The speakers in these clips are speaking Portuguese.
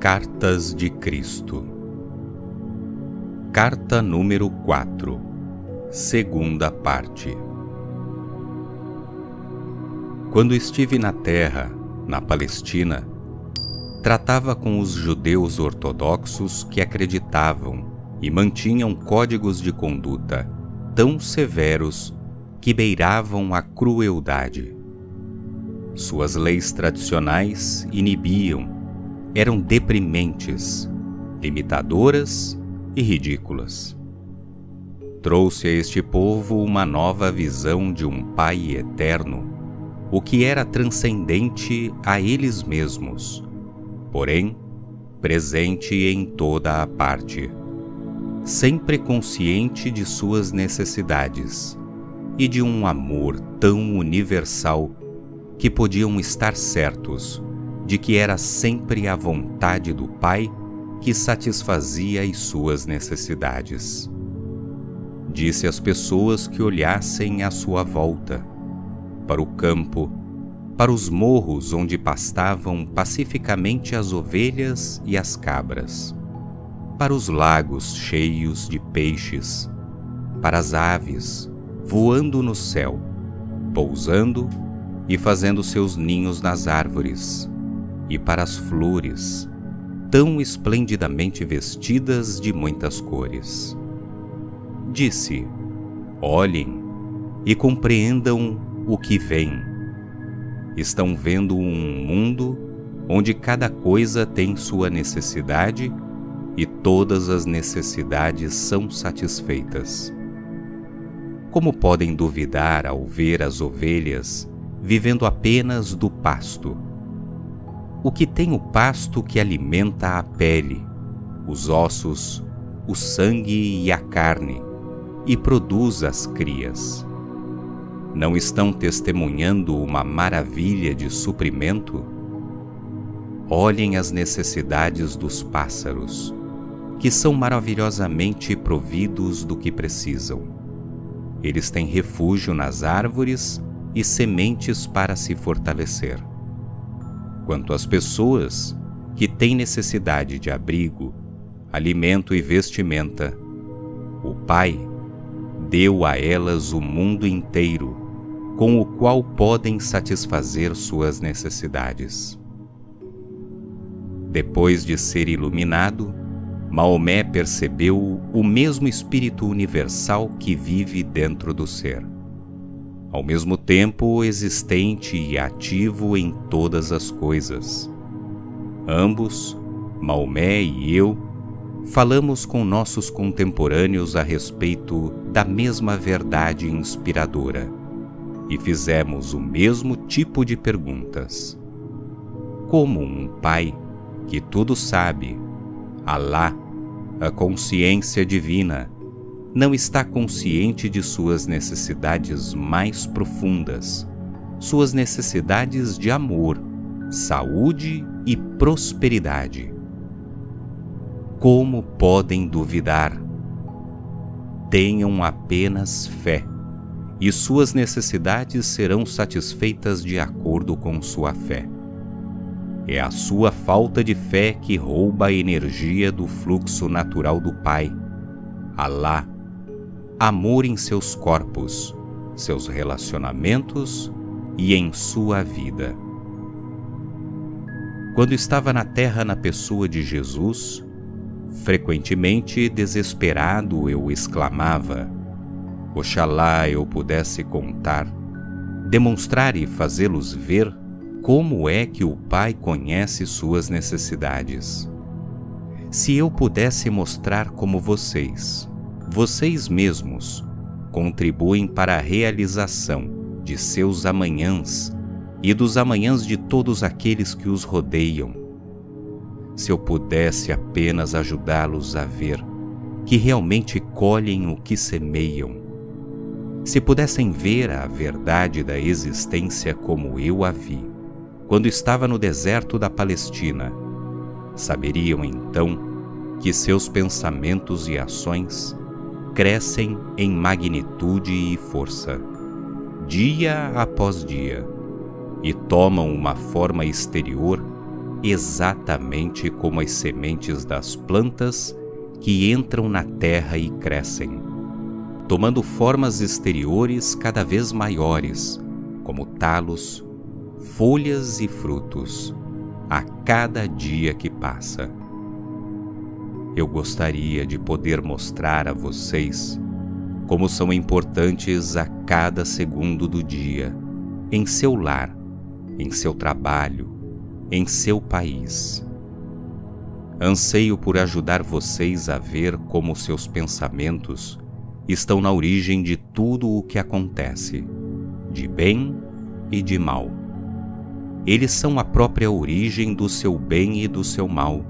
Cartas de Cristo. Carta número 4, segunda parte. Quando estive na terra, na Palestina, tratava com os judeus ortodoxos que acreditavam e mantinham códigos de conduta tão severos que beiravam a crueldade. Suas leis tradicionais inibiam, eram deprimentes, limitadoras e ridículas. Trouxe a este povo uma nova visão de um Pai eterno, o que era transcendente a eles mesmos, porém presente em toda a parte, sempre consciente de suas necessidades e de um amor tão universal que podiam estar certos de que era sempre a vontade do Pai que satisfazia as suas necessidades. Disse às pessoas que olhassem à sua volta, para o campo, para os morros onde pastavam pacificamente as ovelhas e as cabras, para os lagos cheios de peixes, para as aves voando no céu, pousando e fazendo seus ninhos nas árvores, e para as flores, tão esplendidamente vestidas de muitas cores. Disse: olhem e compreendam o que vem. Estão vendo um mundo onde cada coisa tem sua necessidade e todas as necessidades são satisfeitas. Como podem duvidar ao ver as ovelhas vivendo apenas do pasto? O que tem o pasto que alimenta a pele, os ossos, o sangue e a carne, e produz as crias? Não estão testemunhando uma maravilha de suprimento? Olhem as necessidades dos pássaros, que são maravilhosamente providos do que precisam. Eles têm refúgio nas árvores e sementes para se fortalecer. Quanto às pessoas que têm necessidade de abrigo, alimento e vestimenta, o Pai deu a elas o mundo inteiro, com o qual podem satisfazer suas necessidades. Depois de ser iluminado, Maomé percebeu o mesmo Espírito universal que vive dentro do ser, ao mesmo tempo existente e ativo em todas as coisas. Ambos, Maomé e eu, falamos com nossos contemporâneos a respeito da mesma verdade inspiradora e fizemos o mesmo tipo de perguntas. Como um Pai que tudo sabe, Alá, a consciência divina, não está consciente de suas necessidades mais profundas, suas necessidades de amor, saúde e prosperidade? Como podem duvidar? Tenham apenas fé, e suas necessidades serão satisfeitas de acordo com sua fé. É a sua falta de fé que rouba a energia do fluxo natural do Pai, Alá, amor em seus corpos, seus relacionamentos e em sua vida. Quando estava na terra na pessoa de Jesus, frequentemente desesperado eu exclamava: oxalá eu pudesse contar, demonstrar e fazê-los ver como é que o Pai conhece suas necessidades. Se eu pudesse mostrar como vocês mesmos, contribuem para a realização de seus amanhãs e dos amanhãs de todos aqueles que os rodeiam. Se eu pudesse apenas ajudá-los a ver que realmente colhem o que semeiam, se pudessem ver a verdade da existência como eu a vi, quando estava no deserto da Palestina, saberiam então que seus pensamentos e ações crescem em magnitude e força, dia após dia, e tomam uma forma exterior exatamente como as sementes das plantas que entram na terra e crescem, tomando formas exteriores cada vez maiores, como talos, folhas e frutos, a cada dia que passa. Eu gostaria de poder mostrar a vocês como são importantes a cada segundo do dia, em seu lar, em seu trabalho, em seu país. Anseio por ajudar vocês a ver como seus pensamentos estão na origem de tudo o que acontece, de bem e de mal. Eles são a própria origem do seu bem e do seu mal.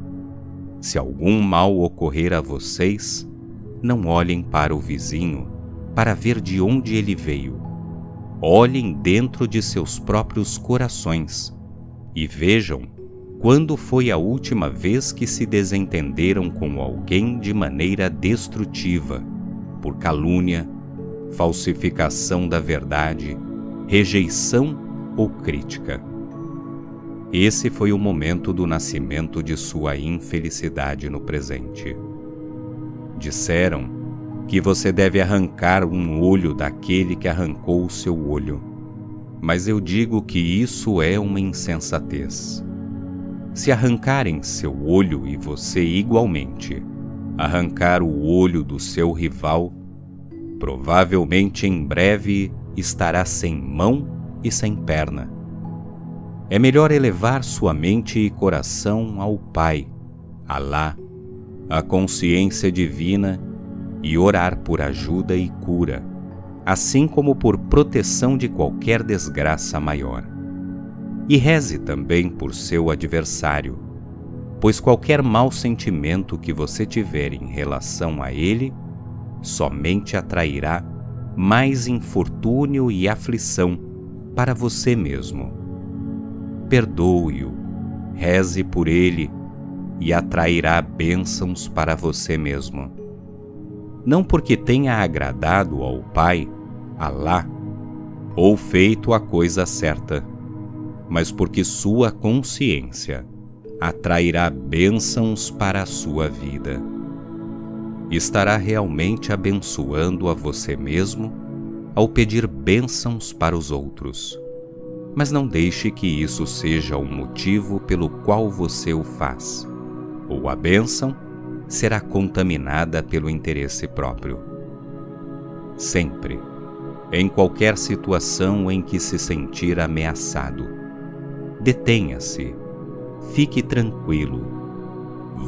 Se algum mal ocorrer a vocês, não olhem para o vizinho para ver de onde ele veio. Olhem dentro de seus próprios corações e vejam quando foi a última vez que se desentenderam com alguém de maneira destrutiva, por calúnia, falsificação da verdade, rejeição ou crítica. Esse foi o momento do nascimento de sua infelicidade no presente. Disseram que você deve arrancar um olho daquele que arrancou o seu olho, mas eu digo que isso é uma insensatez. Se arrancarem seu olho e você igualmente arrancar o olho do seu rival, provavelmente em breve estará sem mão e sem perna. É melhor elevar sua mente e coração ao Pai, Alá, a consciência divina, e orar por ajuda e cura, assim como por proteção de qualquer desgraça maior. E reze também por seu adversário, pois qualquer mau sentimento que você tiver em relação a ele somente atrairá mais infortúnio e aflição para você mesmo. Perdoe-o, reze por ele e atrairá bênçãos para você mesmo. Não porque tenha agradado ao Pai, Alá, ou feito a coisa certa, mas porque sua consciência atrairá bênçãos para a sua vida. Estará realmente abençoando a você mesmo ao pedir bênçãos para os outros. Mas não deixe que isso seja o motivo pelo qual você o faz, ou a bênção será contaminada pelo interesse próprio. Sempre, em qualquer situação em que se sentir ameaçado, detenha-se, fique tranquilo,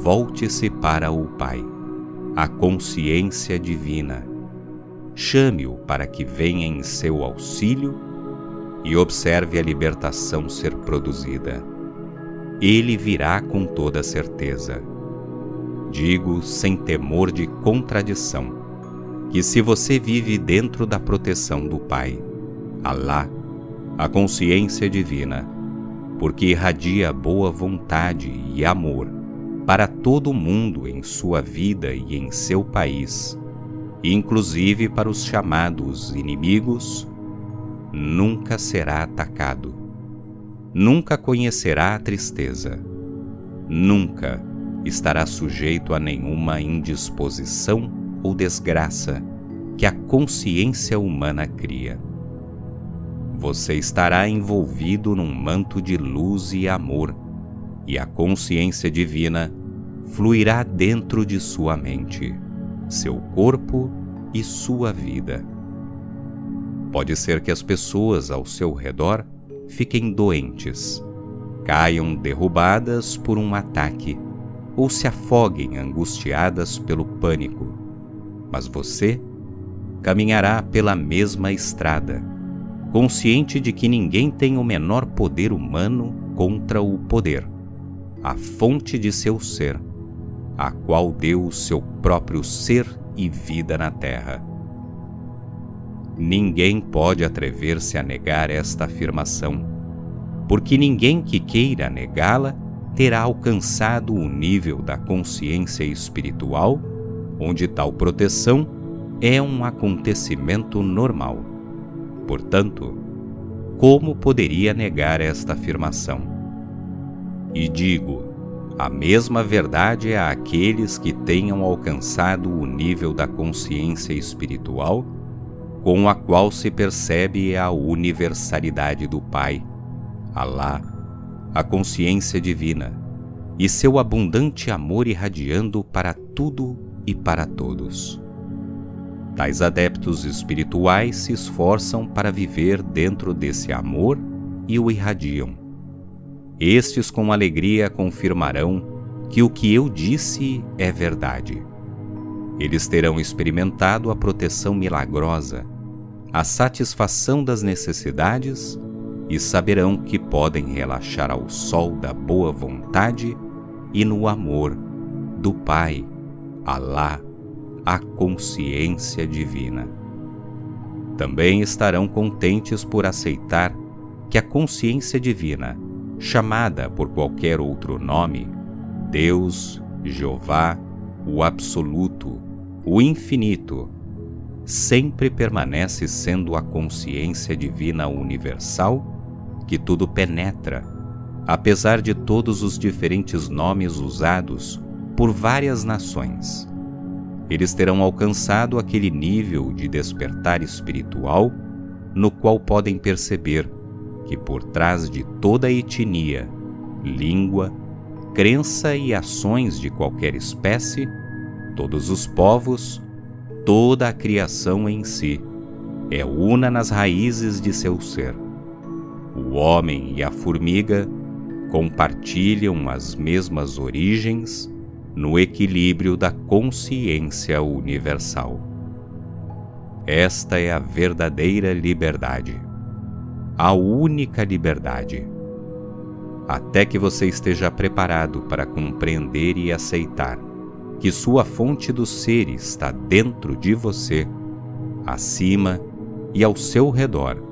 volte-se para o Pai, a consciência divina, chame-o para que venha em seu auxílio e observe a libertação ser produzida. Ele virá com toda certeza. Digo sem temor de contradição, que se você vive dentro da proteção do Pai, Alá, a consciência divina, porque irradia boa vontade e amor para todo mundo em sua vida e em seu país, inclusive para os chamados inimigos, nunca será atacado, nunca conhecerá a tristeza, nunca estará sujeito a nenhuma indisposição ou desgraça que a consciência humana cria. Você estará envolvido num manto de luz e amor, e a consciência divina fluirá dentro de sua mente, seu corpo e sua vida. Pode ser que as pessoas ao seu redor fiquem doentes, caiam derrubadas por um ataque, ou se afoguem angustiadas pelo pânico, mas você caminhará pela mesma estrada, consciente de que ninguém tem o menor poder humano contra o poder, a fonte de seu ser, a qual deu o seu próprio ser e vida na terra. Ninguém pode atrever-se a negar esta afirmação, porque ninguém que queira negá-la terá alcançado o nível da consciência espiritual, onde tal proteção é um acontecimento normal. Portanto, como poderia negar esta afirmação? E digo, a mesma verdade é àqueles que tenham alcançado o nível da consciência espiritual, com a qual se percebe a universalidade do Pai, Alá, a consciência divina, e seu abundante amor irradiando para tudo e para todos. Tais adeptos espirituais se esforçam para viver dentro desse amor e o irradiam. Estes com alegria confirmarão que o que eu disse é verdade. Eles terão experimentado a proteção milagrosa, a satisfação das necessidades e saberão que podem relaxar ao sol da boa vontade e no amor do Pai, Alá, a consciência divina. Também estarão contentes por aceitar que a consciência divina, chamada por qualquer outro nome, Deus, Jeová, o Absoluto, o Infinito, sempre permanece sendo a consciência divina universal que tudo penetra, apesar de todos os diferentes nomes usados por várias nações. Eles terão alcançado aquele nível de despertar espiritual no qual podem perceber que por trás de toda etnia, língua, crença e ações de qualquer espécie, todos os povos, toda a criação em si, é una nas raízes de seu ser. O homem e a formiga compartilham as mesmas origens no equilíbrio da consciência universal. Esta é a verdadeira liberdade, a única liberdade. Até que você esteja preparado para compreender e aceitar que sua fonte do ser está dentro de você, acima e ao seu redor,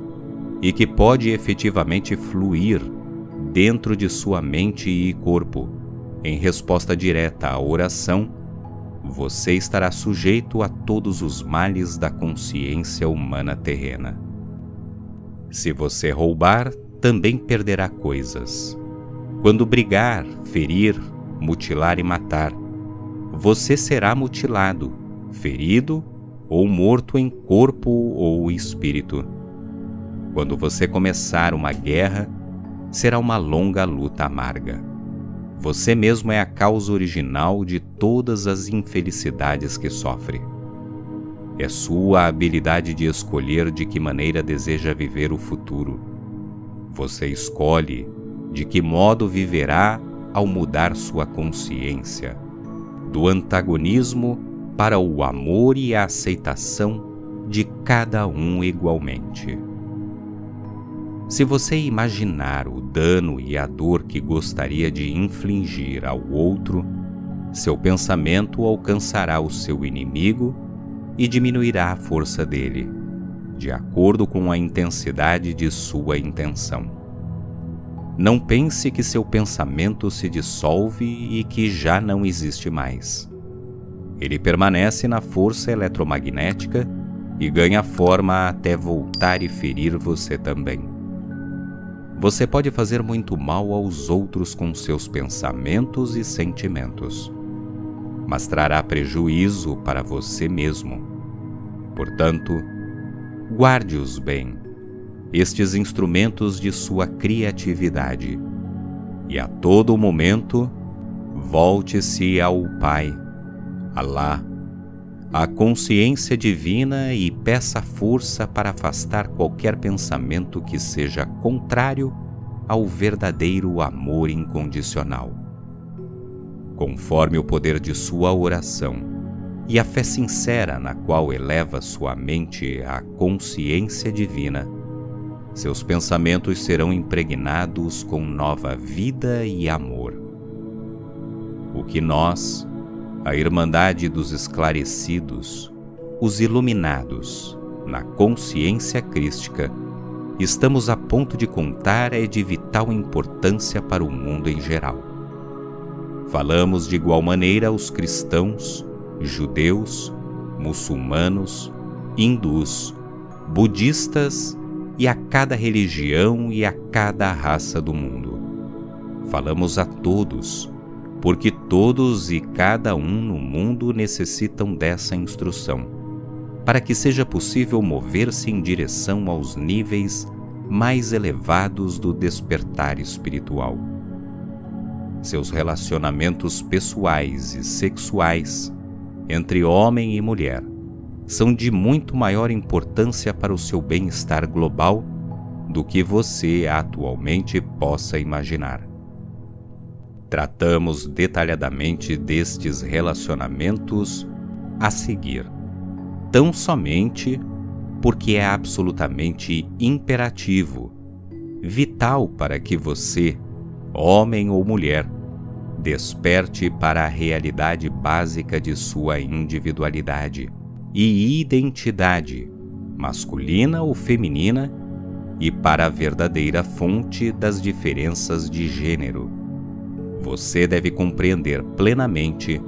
e que pode efetivamente fluir dentro de sua mente e corpo, em resposta direta à oração, você estará sujeito a todos os males da consciência humana terrena. Se você roubar, também perderá coisas. Quando brigar, ferir, mutilar e matar, você será mutilado, ferido ou morto em corpo ou espírito. Quando você começar uma guerra, será uma longa luta amarga. Você mesmo é a causa original de todas as infelicidades que sofre. É sua habilidade de escolher de que maneira deseja viver o futuro. Você escolhe de que modo viverá ao mudar sua consciência, do antagonismo para o amor e a aceitação de cada um igualmente. Se você imaginar o dano e a dor que gostaria de infligir ao outro, seu pensamento alcançará o seu inimigo e diminuirá a força dele, de acordo com a intensidade de sua intenção. Não pense que seu pensamento se dissolve e que já não existe mais. Ele permanece na força eletromagnética e ganha forma até voltar e ferir você também. Você pode fazer muito mal aos outros com seus pensamentos e sentimentos, mas trará prejuízo para você mesmo. Portanto, guarde-os bem, estes instrumentos de sua criatividade, e a todo momento, volte-se ao Pai, Alá, a consciência divina, e peça força para afastar qualquer pensamento que seja contrário ao verdadeiro amor incondicional. Conforme o poder de sua oração e a fé sincera na qual eleva sua mente à consciência divina, seus pensamentos serão impregnados com nova vida e amor. O que nós, a Irmandade dos Esclarecidos, os Iluminados, na consciência crística, estamos a ponto de contar é de vital importância para o mundo em geral. Falamos de igual maneira aos cristãos, judeus, muçulmanos, hindus, budistas e a cada religião e a cada raça do mundo. falamos a todos, porque todos e cada um no mundo necessitam dessa instrução, para que seja possível mover-se em direção aos níveis mais elevados do despertar espiritual. Seus relacionamentos pessoais e sexuais entre homem e mulher são de muito maior importância para o seu bem-estar global do que você atualmente possa imaginar. Tratamos detalhadamente destes relacionamentos a seguir, tão somente porque é absolutamente imperativo, vital para que você, homem ou mulher, desperte para a realidade básica de sua individualidade e identidade, masculina ou feminina, e para a verdadeira fonte das diferenças de gênero. Você deve compreender plenamente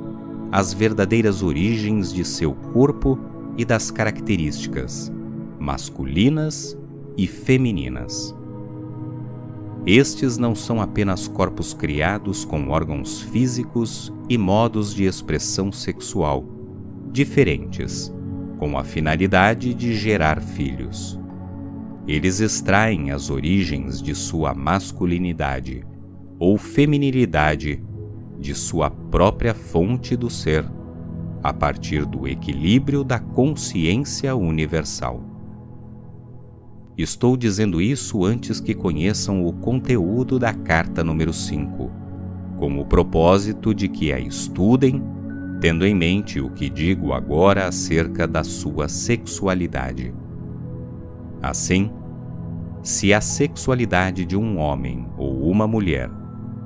as verdadeiras origens de seu corpo e das características masculinas e femininas. Estes não são apenas corpos criados com órgãos físicos e modos de expressão sexual diferentes, com a finalidade de gerar filhos. Eles extraem as origens de sua masculinidade ou feminilidade de sua própria fonte do ser, a partir do equilíbrio da consciência universal. Estou dizendo isso antes que conheçam o conteúdo da carta número 5, com o propósito de que a estudem, tendo em mente o que digo agora acerca da sua sexualidade. Assim, se a sexualidade de um homem ou uma mulher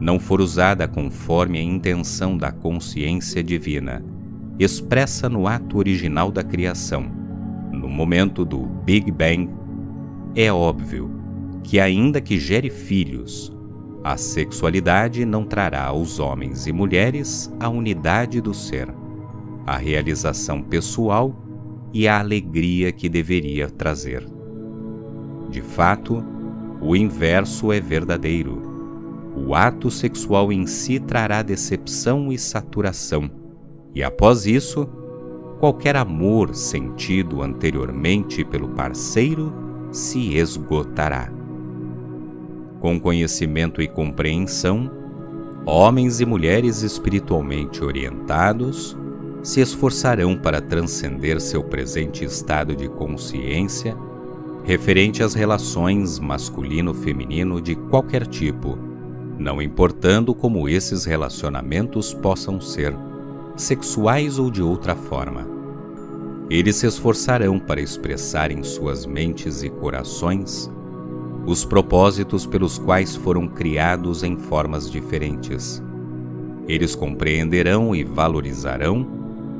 não for usada conforme a intenção da consciência divina, expressa no ato original da criação, no momento do Big Bang, é óbvio que, ainda que gere filhos, a sexualidade não trará aos homens e mulheres a unidade do ser, a realização pessoal e a alegria que deveria trazer. De fato, o inverso é verdadeiro. O ato sexual em si trará decepção e saturação, e após isso, qualquer amor sentido anteriormente pelo parceiro se esgotará. Com conhecimento e compreensão, homens e mulheres espiritualmente orientados se esforçarão para transcender seu presente estado de consciência referente às relações masculino-feminino de qualquer tipo, não importando como esses relacionamentos possam ser, sexuais ou de outra forma. Eles se esforçarão para expressar em suas mentes e corações os propósitos pelos quais foram criados em formas diferentes. Eles compreenderão e valorizarão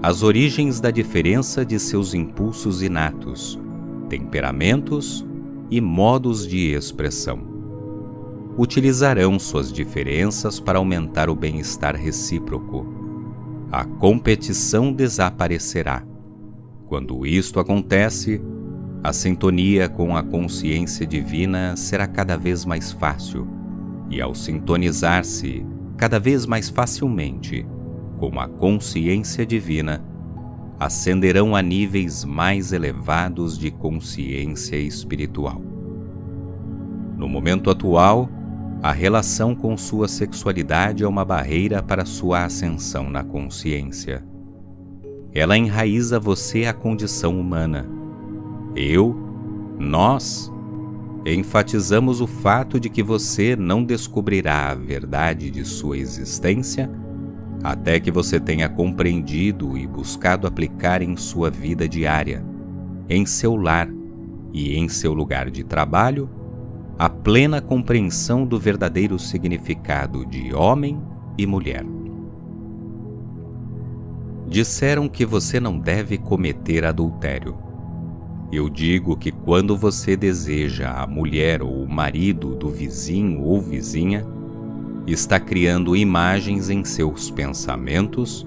as origens da diferença de seus impulsos inatos, temperamentos e modos de expressão. Utilizarão suas diferenças para aumentar o bem-estar recíproco. A competição desaparecerá. Quando isto acontece, a sintonia com a consciência divina será cada vez mais fácil, e ao sintonizar-se cada vez mais facilmente com a consciência divina, ascenderão a níveis mais elevados de consciência espiritual. No momento atual, a relação com sua sexualidade é uma barreira para sua ascensão na consciência. Ela enraiza você à condição humana. Nós, enfatizamos o fato de que você não descobrirá a verdade de sua existência até que você tenha compreendido e buscado aplicar em sua vida diária, em seu lar e em seu lugar de trabalho, a plena compreensão do verdadeiro significado de homem e mulher. Disseram que você não deve cometer adultério. Eu digo que quando você deseja a mulher ou o marido do vizinho ou vizinha, está criando imagens em seus pensamentos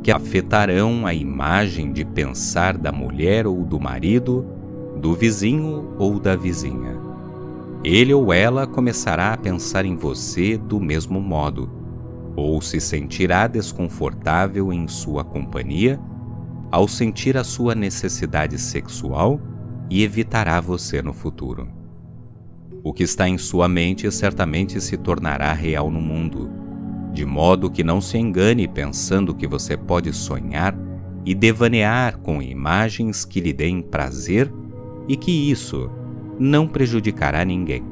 que afetarão a imagem de pensar da mulher ou do marido, do vizinho ou da vizinha. ele ou ela começará a pensar em você do mesmo modo, ou se sentirá desconfortável em sua companhia ao sentir a sua necessidade sexual e evitará você no futuro. O que está em sua mente certamente se tornará real no mundo, de modo que não se engane pensando que você pode sonhar e devanear com imagens que lhe deem prazer e que isso não prejudicará ninguém.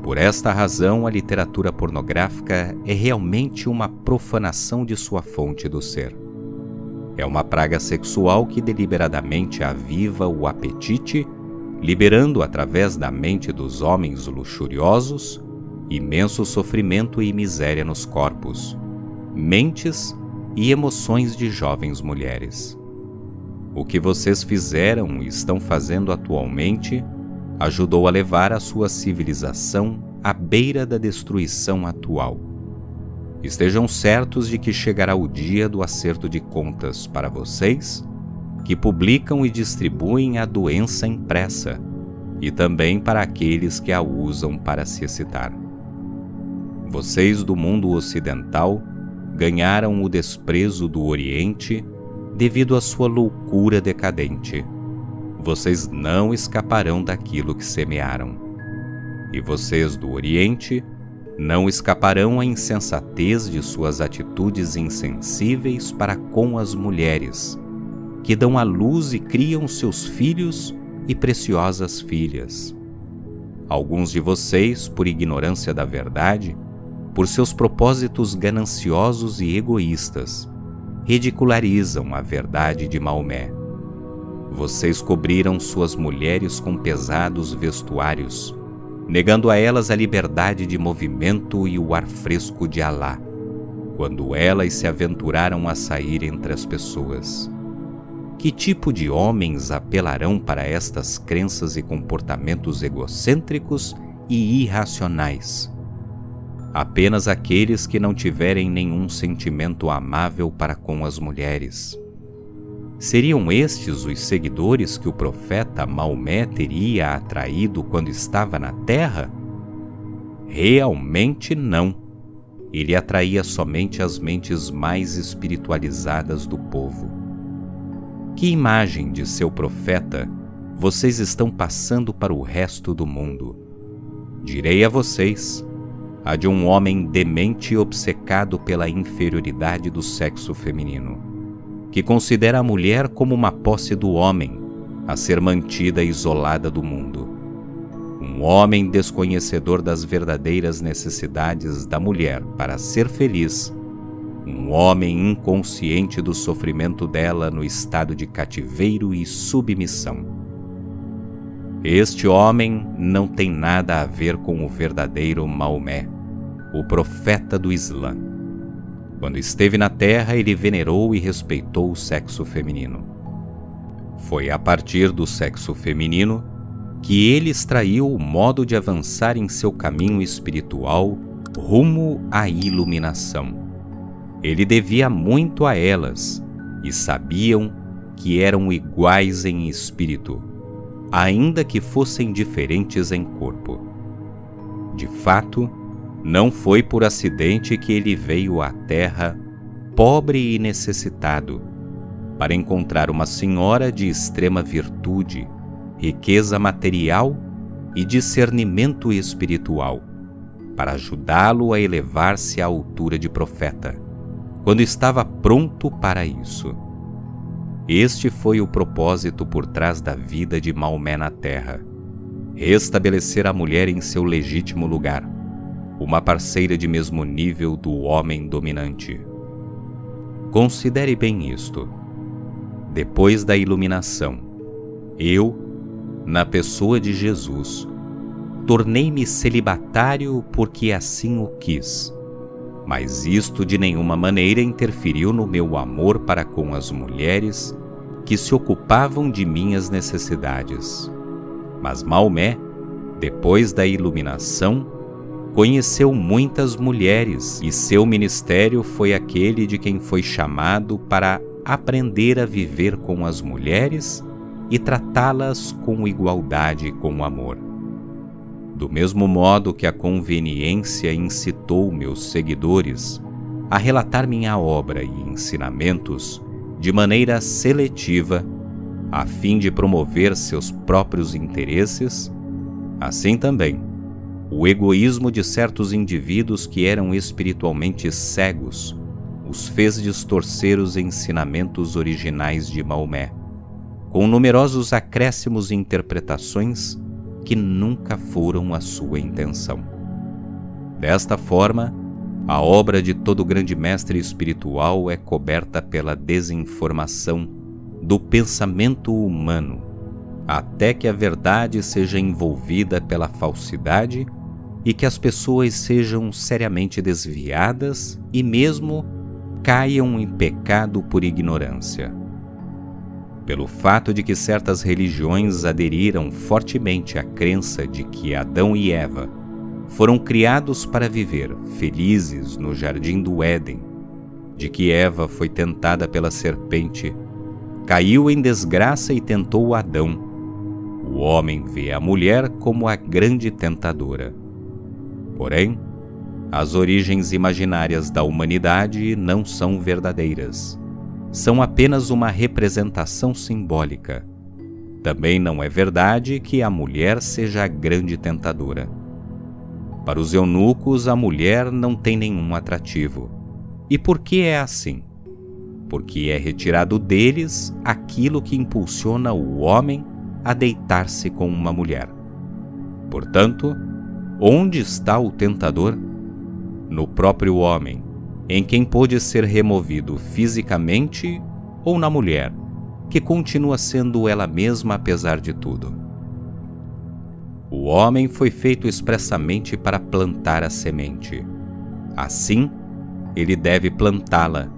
Por esta razão, a literatura pornográfica é realmente uma profanação de sua fonte do ser. É uma praga sexual que deliberadamente aviva o apetite, liberando através da mente dos homens luxuriosos imenso sofrimento e miséria nos corpos, mentes e emoções de jovens mulheres. O que vocês fizeram e estão fazendo atualmente ajudou a levar a sua civilização à beira da destruição atual. Estejam certos de que chegará o dia do acerto de contas para vocês, que publicam e distribuem a doença impressa, e também para aqueles que a usam para se excitar. Vocês do mundo ocidental ganharam o desprezo do Oriente devido à sua loucura decadente. Vocês não escaparão daquilo que semearam. E vocês do Oriente não escaparão à insensatez de suas atitudes insensíveis para com as mulheres, que dão à luz e criam seus filhos e preciosas filhas. Alguns de vocês, por ignorância da verdade, por seus propósitos gananciosos e egoístas, ridicularizam a verdade de Maomé. Vocês cobriram suas mulheres com pesados vestuários, negando a elas a liberdade de movimento e o ar fresco de Alá, quando elas se aventuraram a sair entre as pessoas. Que tipo de homens apelarão para estas crenças e comportamentos egocêntricos e irracionais? Apenas aqueles que não tiverem nenhum sentimento amável para com as mulheres. Seriam estes os seguidores que o profeta Maomé teria atraído quando estava na terra? Realmente não. Ele atraía somente as mentes mais espiritualizadas do povo. Que imagem de seu profeta vocês estão passando para o resto do mundo? Direi a vocês, a de um homem demente e obcecado pela inferioridade do sexo feminino, que considera a mulher como uma posse do homem, a ser mantida isolada do mundo. Um homem desconhecedor das verdadeiras necessidades da mulher para ser feliz, um homem inconsciente do sofrimento dela no estado de cativeiro e submissão. Este homem não tem nada a ver com o verdadeiro Maomé, o profeta do Islã. Quando esteve na terra, ele venerou e respeitou o sexo feminino. Foi a partir do sexo feminino que ele extraiu o modo de avançar em seu caminho espiritual rumo à iluminação. Ele devia muito a elas e sabiam que eram iguais em espírito, ainda que fossem diferentes em corpo. De fato, não foi por acidente que ele veio à terra pobre e necessitado, para encontrar uma senhora de extrema virtude, riqueza material e discernimento espiritual, para ajudá-lo a elevar-se à altura de profeta, quando estava pronto para isso. Este foi o propósito por trás da vida de Maomé na terra: restabelecer a mulher em seu legítimo lugar, uma parceira de mesmo nível do homem dominante. Considere bem isto. Depois da iluminação, eu, na pessoa de Jesus, tornei-me celibatário porque assim o quis, mas isto de nenhuma maneira interferiu no meu amor para com as mulheres que se ocupavam de minhas necessidades. Mas Maomé, depois da iluminação, conheceu muitas mulheres e seu ministério foi aquele de quem foi chamado para aprender a viver com as mulheres e tratá-las com igualdade e com amor. Do mesmo modo que a conveniência incitou meus seguidores a relatar minha obra e ensinamentos de maneira seletiva, a fim de promover seus próprios interesses, assim também o egoísmo de certos indivíduos que eram espiritualmente cegos os fez distorcer os ensinamentos originais de Maomé, com numerosos acréscimos e interpretações que nunca foram a sua intenção. Desta forma, a obra de todo grande mestre espiritual é coberta pela desinformação do pensamento humano, até que a verdade seja envolvida pela falsidade e que as pessoas sejam seriamente desviadas e mesmo caiam em pecado por ignorância. Pelo fato de que certas religiões aderiram fortemente à crença de que Adão e Eva foram criados para viver felizes no jardim do Éden, de que Eva foi tentada pela serpente, caiu em desgraça e tentou Adão, o homem vê a mulher como a grande tentadora. Porém, as origens imaginárias da humanidade não são verdadeiras. São apenas uma representação simbólica. Também não é verdade que a mulher seja a grande tentadora. Para os eunucos, a mulher não tem nenhum atrativo. E por que é assim? Porque é retirado deles aquilo que impulsiona o homem a deitar-se com uma mulher. Portanto, onde está o tentador? No próprio homem, em quem pôde ser removido fisicamente, ou na mulher, que continua sendo ela mesma apesar de tudo. O homem foi feito expressamente para plantar a semente. Assim, ele deve plantá-la,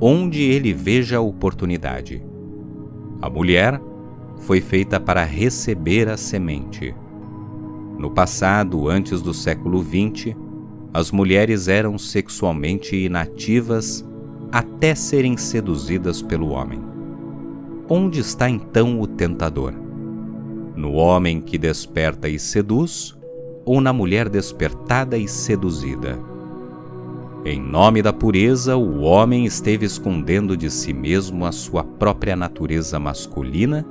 onde ele veja a oportunidade. A mulher foi feita para receber a semente. No passado, antes do século XX, as mulheres eram sexualmente inativas até serem seduzidas pelo homem. Onde está então o tentador? No homem que desperta e seduz, ou na mulher despertada e seduzida? Em nome da pureza, o homem esteve escondendo de si mesmo a sua própria natureza masculina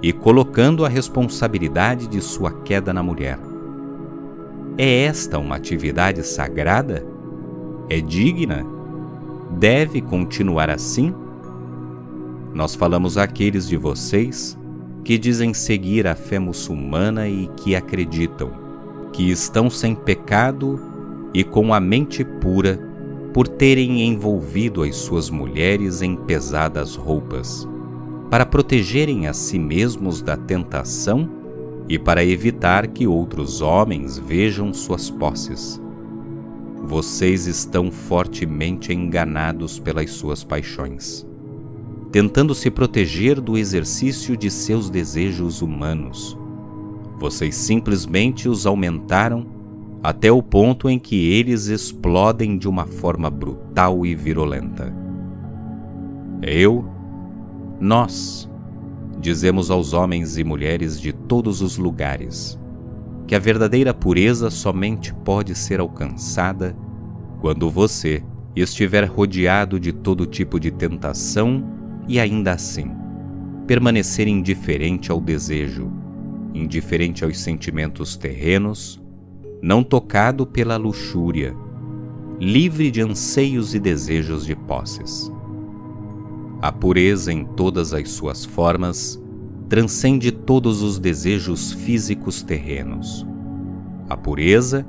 e colocando a responsabilidade de sua queda na mulher. É esta uma atividade sagrada? É digna? Deve continuar assim? Nós falamos àqueles de vocês que dizem seguir a fé muçulmana e que acreditam que estão sem pecado e com a mente pura por terem envolvido as suas mulheres em pesadas roupas, para protegerem a si mesmos da tentação e para evitar que outros homens vejam suas posses. Vocês estão fortemente enganados pelas suas paixões, tentando se proteger do exercício de seus desejos humanos. Vocês simplesmente os aumentaram até o ponto em que eles explodem de uma forma brutal e virulenta. Nós, dizemos aos homens e mulheres de todos os lugares que a verdadeira pureza somente pode ser alcançada quando você estiver rodeado de todo tipo de tentação e ainda assim permanecer indiferente ao desejo, indiferente aos sentimentos terrenos, não tocado pela luxúria, livre de anseios e desejos de posses. A pureza em todas as suas formas transcende todos os desejos físicos terrenos. A pureza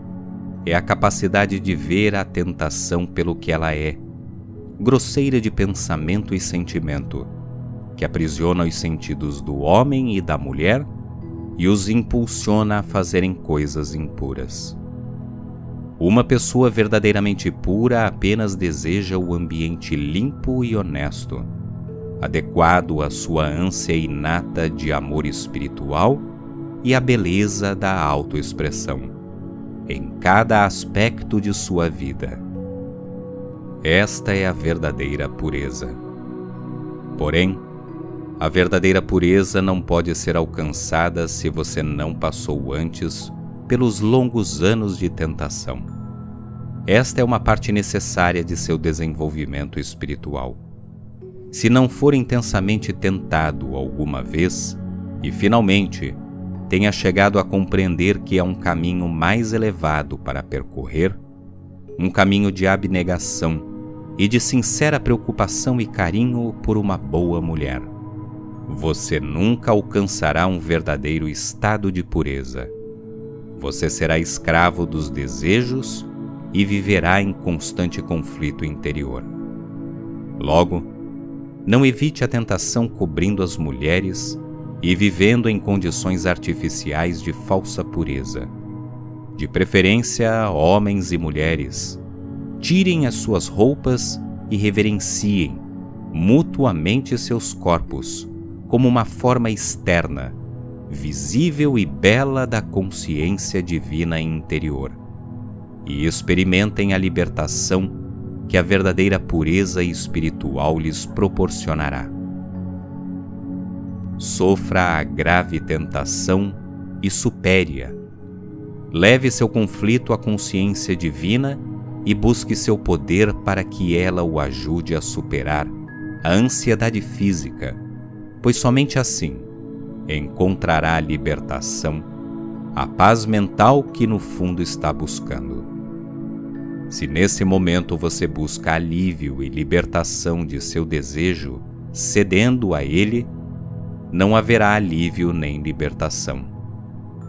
é a capacidade de ver a tentação pelo que ela é, grosseira de pensamento e sentimento, que aprisiona os sentidos do homem e da mulher e os impulsiona a fazerem coisas impuras. Uma pessoa verdadeiramente pura apenas deseja o ambiente limpo e honesto, adequado à sua ânsia inata de amor espiritual e à beleza da autoexpressão, em cada aspecto de sua vida. Esta é a verdadeira pureza. Porém, a verdadeira pureza não pode ser alcançada se você não passou antes pelos longos anos de tentação. Esta é uma parte necessária de seu desenvolvimento espiritual. Se não for intensamente tentado alguma vez, e finalmente tenha chegado a compreender que é um caminho mais elevado para percorrer, um caminho de abnegação e de sincera preocupação e carinho por uma boa mulher, você nunca alcançará um verdadeiro estado de pureza. Você será escravo dos desejos e viverá em constante conflito interior. Logo, não evite a tentação cobrindo as mulheres e vivendo em condições artificiais de falsa pureza. De preferência, homens e mulheres, tirem as suas roupas e reverenciem mutuamente seus corpos como uma forma externa, visível e bela da consciência divina interior, e experimentem a libertação que a verdadeira pureza espiritual lhes proporcionará. Sofra a grave tentação e supere-a. Leve seu conflito à consciência divina e busque seu poder para que ela o ajude a superar a ansiedade física, pois somente assim encontrará a libertação, a paz mental que no fundo está buscando. Se nesse momento você busca alívio e libertação de seu desejo, cedendo a ele, não haverá alívio nem libertação.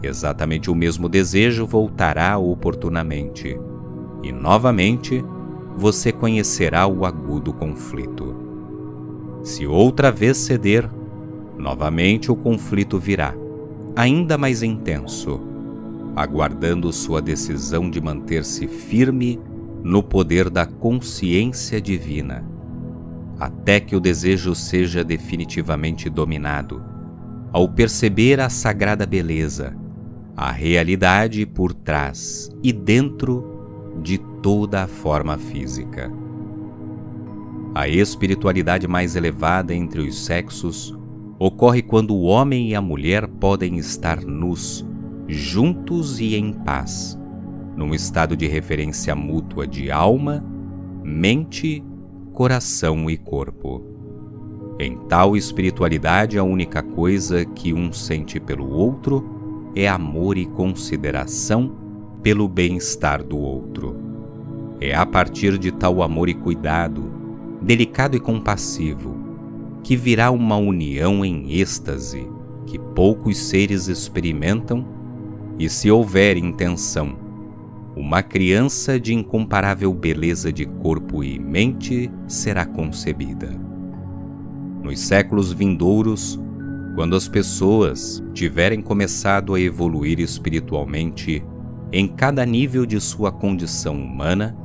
Exatamente o mesmo desejo voltará oportunamente, e novamente você conhecerá o agudo conflito. Se outra vez ceder, novamente o conflito virá, ainda mais intenso, aguardando sua decisão de manter-se firme no poder da consciência divina, até que o desejo seja definitivamente dominado, ao perceber a sagrada beleza, a realidade por trás e dentro de toda a forma física. A espiritualidade mais elevada entre os sexos ocorre quando o homem e a mulher podem estar nus, juntos e em paz, num estado de referência mútua de alma, mente, coração e corpo. Em tal espiritualidade, a única coisa que um sente pelo outro é amor e consideração pelo bem-estar do outro. É a partir de tal amor e cuidado, delicado e compassivo, que virá uma união em êxtase que poucos seres experimentam, e se houver intenção, uma criança de incomparável beleza de corpo e mente será concebida. Nos séculos vindouros, quando as pessoas tiverem começado a evoluir espiritualmente em cada nível de sua condição humana,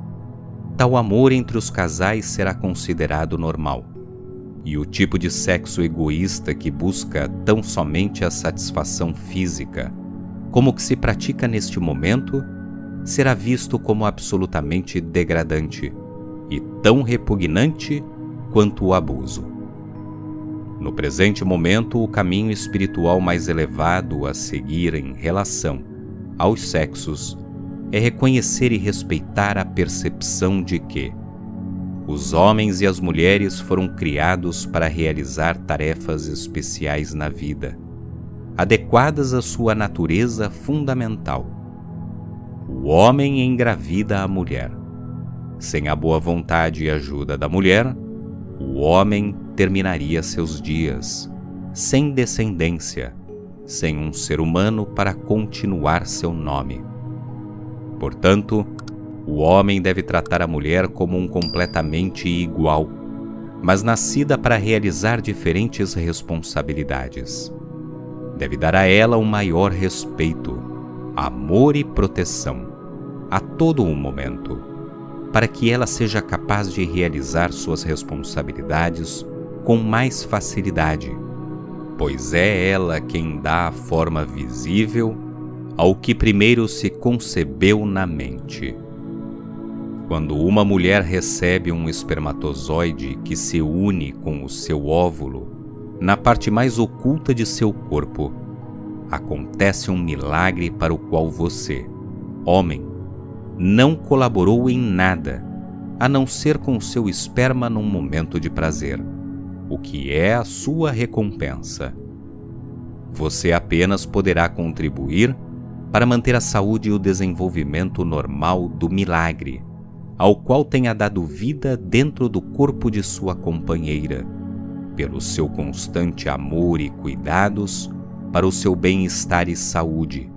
tal amor entre os casais será considerado normal, e o tipo de sexo egoísta que busca tão somente a satisfação física, como o que se pratica neste momento, será visto como absolutamente degradante e tão repugnante quanto o abuso. No presente momento, o caminho espiritual mais elevado a seguir em relação aos sexos é reconhecer e respeitar a percepção de que os homens e as mulheres foram criados para realizar tarefas especiais na vida, adequadas à sua natureza fundamental. O homem engravida a mulher. Sem a boa vontade e ajuda da mulher, o homem terminaria seus dias, sem descendência, sem um ser humano para continuar seu nome. Portanto, o homem deve tratar a mulher como um completamente igual, mas nascida para realizar diferentes responsabilidades. Deve dar a ela um maior respeito, amor e proteção, a todo o momento, para que ela seja capaz de realizar suas responsabilidades com mais facilidade, pois é ela quem dá a forma visível ao que primeiro se concebeu na mente. Quando uma mulher recebe um espermatozoide que se une com o seu óvulo na parte mais oculta de seu corpo, acontece um milagre para o qual você, homem, não colaborou em nada, a não ser com o seu esperma num momento de prazer, o que é a sua recompensa. Você apenas poderá contribuir para manter a saúde e o desenvolvimento normal do milagre, ao qual tenha dado vida dentro do corpo de sua companheira, pelo seu constante amor e cuidados para o seu bem-estar e saúde,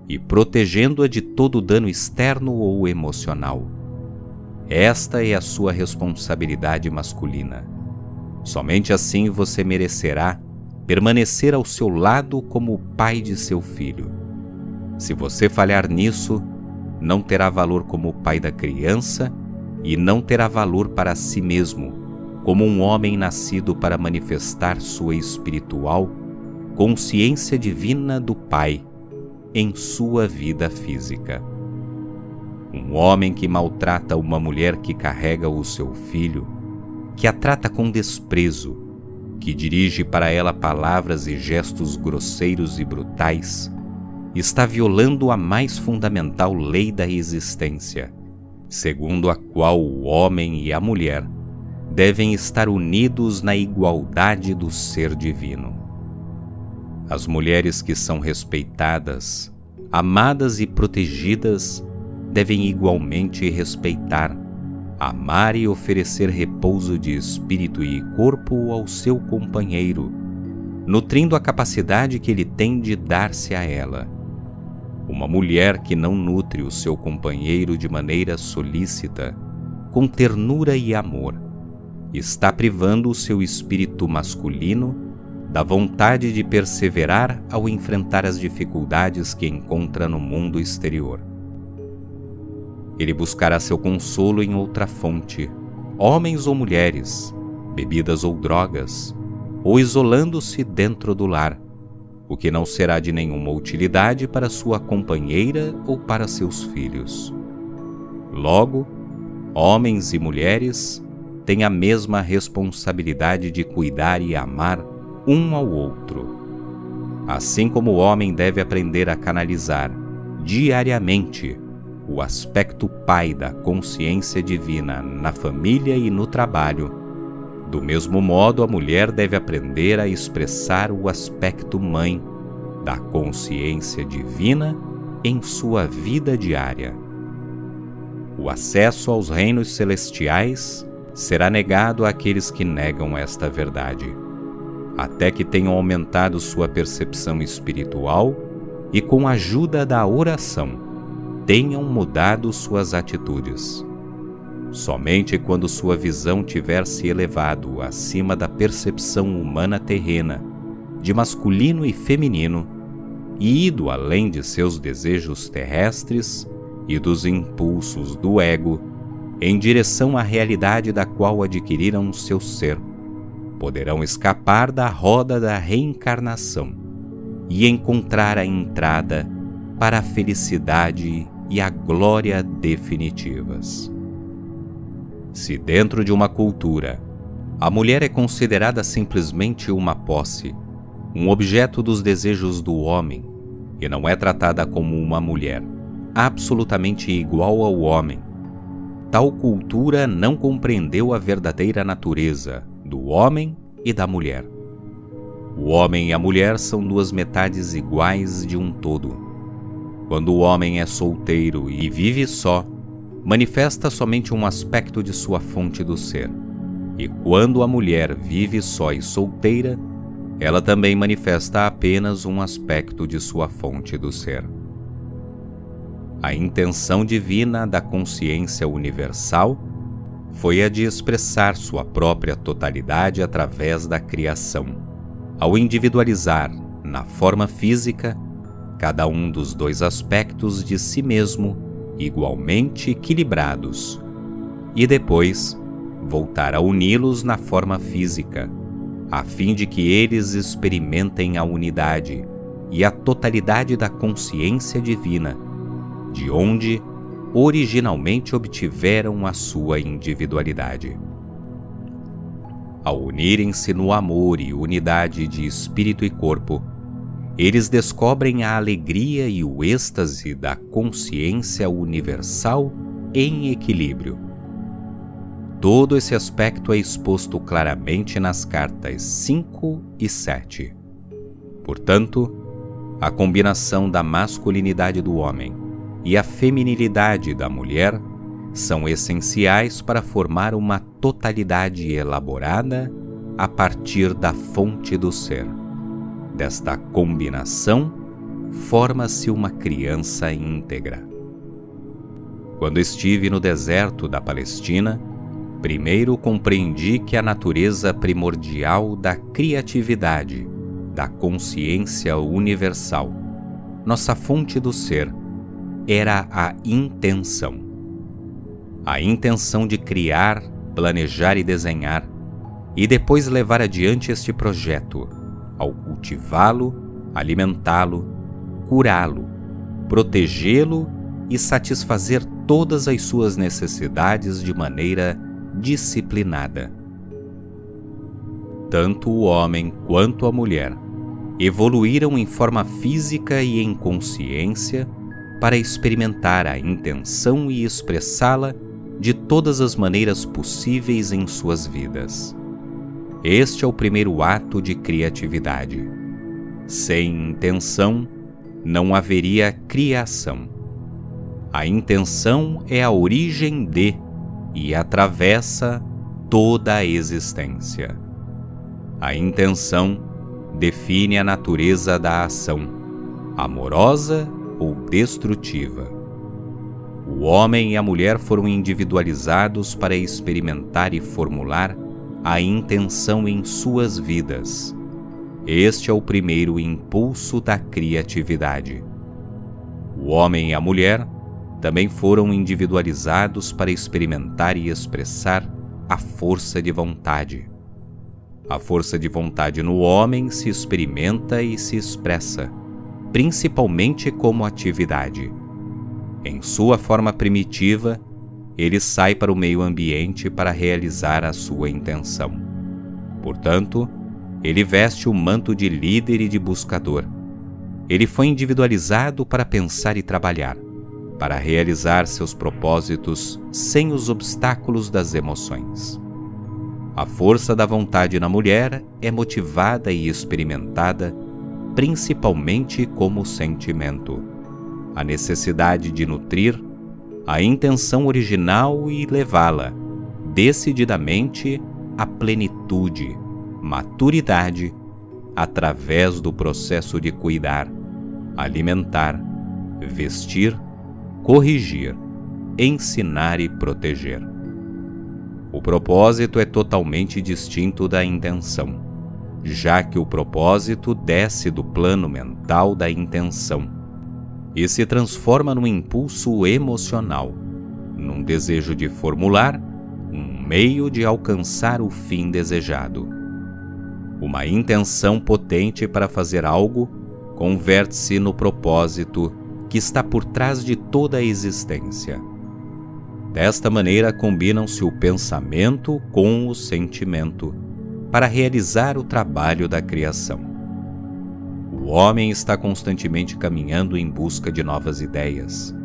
e protegendo-a de todo dano externo ou emocional. Esta é a sua responsabilidade masculina. Somente assim você merecerá permanecer ao seu lado como o pai de seu filho. Se você falhar nisso, não terá valor como o pai da criança e não terá valor para si mesmo, como um homem nascido para manifestar sua espiritual consciência divina do Pai em sua vida física. Um homem que maltrata uma mulher que carrega o seu filho, que a trata com desprezo, que dirige para ela palavras e gestos grosseiros e brutais, está violando a mais fundamental lei da existência, segundo a qual o homem e a mulher devem estar unidos na igualdade do ser divino. As mulheres que são respeitadas, amadas e protegidas devem igualmente respeitar, amar e oferecer repouso de espírito e corpo ao seu companheiro, nutrindo a capacidade que ele tem de dar-se a ela. Uma mulher que não nutre o seu companheiro de maneira solícita, com ternura e amor, está privando o seu espírito masculino da vontade de perseverar ao enfrentar as dificuldades que encontra no mundo exterior. Ele buscará seu consolo em outra fonte, homens ou mulheres, bebidas ou drogas, ou isolando-se dentro do lar, o que não será de nenhuma utilidade para sua companheira ou para seus filhos. Logo, homens e mulheres têm a mesma responsabilidade de cuidar e amar um ao outro. Assim como o homem deve aprender a canalizar diariamente o aspecto pai da consciência divina na família e no trabalho, do mesmo modo a mulher deve aprender a expressar o aspecto mãe da consciência divina em sua vida diária. O acesso aos reinos celestiais será negado àqueles que negam esta verdade, até que tenham aumentado sua percepção espiritual e, com a ajuda da oração, tenham mudado suas atitudes. Somente quando sua visão tiver se elevado acima da percepção humana terrena, de masculino e feminino, e ido além de seus desejos terrestres e dos impulsos do ego, em direção à realidade da qual adquiriram seu ser, poderão escapar da roda da reencarnação e encontrar a entrada para a felicidade e a glória definitivas. Se dentro de uma cultura a mulher é considerada simplesmente uma posse, um objeto dos desejos do homem, e não é tratada como uma mulher, absolutamente igual ao homem, tal cultura não compreendeu a verdadeira natureza do homem e da mulher. O homem e a mulher são duas metades iguais de um todo. Quando o homem é solteiro e vive só, manifesta somente um aspecto de sua fonte do ser. E quando a mulher vive só e solteira, ela também manifesta apenas um aspecto de sua fonte do ser. A intenção divina da consciência universal foi a de expressar sua própria totalidade através da criação, ao individualizar, na forma física, cada um dos dois aspectos de si mesmo igualmente equilibrados, e depois voltar a uni-los na forma física, a fim de que eles experimentem a unidade e a totalidade da consciência divina, de onde originalmente obtiveram a sua individualidade. Ao unirem-se no amor e unidade de espírito e corpo, eles descobrem a alegria e o êxtase da consciência universal em equilíbrio. Todo esse aspecto é exposto claramente nas cartas 5 e 7. Portanto, a combinação da masculinidade do homem e a feminilidade da mulher são essenciais para formar uma totalidade elaborada a partir da fonte do ser. Desta combinação, forma-se uma criança íntegra. Quando estive no deserto da Palestina, primeiro compreendi que a natureza primordial da criatividade, da consciência universal, nossa fonte do ser, era a intenção. A intenção de criar, planejar e desenhar, e depois levar adiante este projeto, ao cultivá-lo, alimentá-lo, curá-lo, protegê-lo e satisfazer todas as suas necessidades de maneira disciplinada. Tanto o homem quanto a mulher evoluíram em forma física e em consciência para experimentar a intenção e expressá-la de todas as maneiras possíveis em suas vidas. Este é o primeiro ato de criatividade. Sem intenção, não haveria criação. A intenção é a origem de e atravessa toda a existência. A intenção define a natureza da ação, amorosa ou destrutiva. O homem e a mulher foram individualizados para experimentar e formular a intenção em suas vidas. Este é o primeiro impulso da criatividade. O homem e a mulher também foram individualizados para experimentar e expressar a força de vontade. A força de vontade no homem se experimenta e se expressa, principalmente como atividade. Em sua forma primitiva, ele sai para o meio ambiente para realizar a sua intenção. Portanto, ele veste o manto de líder e de buscador. Ele foi individualizado para pensar e trabalhar, para realizar seus propósitos sem os obstáculos das emoções. A força da vontade na mulher é motivada e experimentada principalmente como sentimento, a necessidade de nutrir a intenção original e levá-la, decididamente, à plenitude, maturidade, através do processo de cuidar, alimentar, vestir, corrigir, ensinar e proteger. O propósito é totalmente distinto da intenção, já que o propósito desce do plano mental da intenção e se transforma num impulso emocional, num desejo de formular um meio de alcançar o fim desejado. Uma intenção potente para fazer algo converte-se no propósito que está por trás de toda a existência. Desta maneira combinam-se o pensamento com o sentimento para realizar o trabalho da criação. O homem está constantemente caminhando em busca de novas ideias,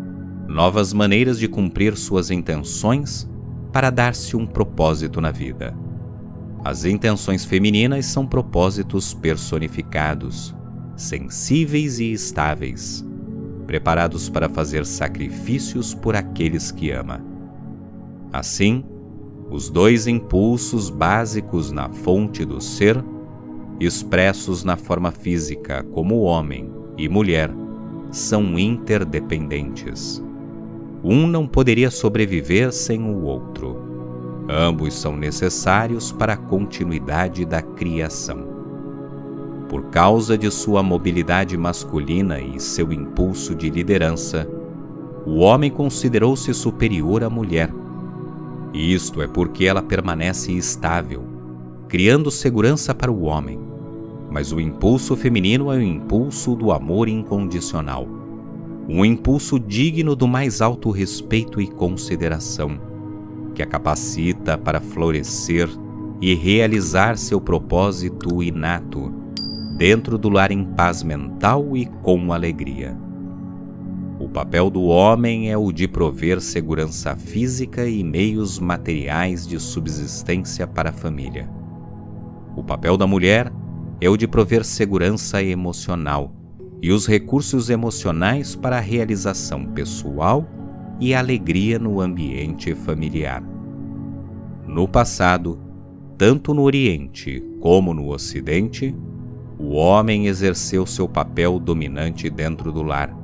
novas maneiras de cumprir suas intenções para dar-se um propósito na vida. As intenções femininas são propósitos personificados, sensíveis e estáveis, preparados para fazer sacrifícios por aqueles que ama. Assim, os dois impulsos básicos na fonte do ser, expressos na forma física como homem e mulher, são interdependentes. Um não poderia sobreviver sem o outro. Ambos são necessários para a continuidade da criação. Por causa de sua mobilidade masculina e seu impulso de liderança, o homem considerou-se superior à mulher. Isto é porque ela permanece estável, criando segurança para o homem. Mas o impulso feminino é o impulso do amor incondicional, um impulso digno do mais alto respeito e consideração, que a capacita para florescer e realizar seu propósito inato, dentro do lar em paz mental e com alegria. O papel do homem é o de prover segurança física e meios materiais de subsistência para a família. O papel da mulher é o de prover segurança emocional e os recursos emocionais para a realização pessoal e alegria no ambiente familiar. No passado, tanto no Oriente como no Ocidente, o homem exerceu seu papel dominante dentro do lar,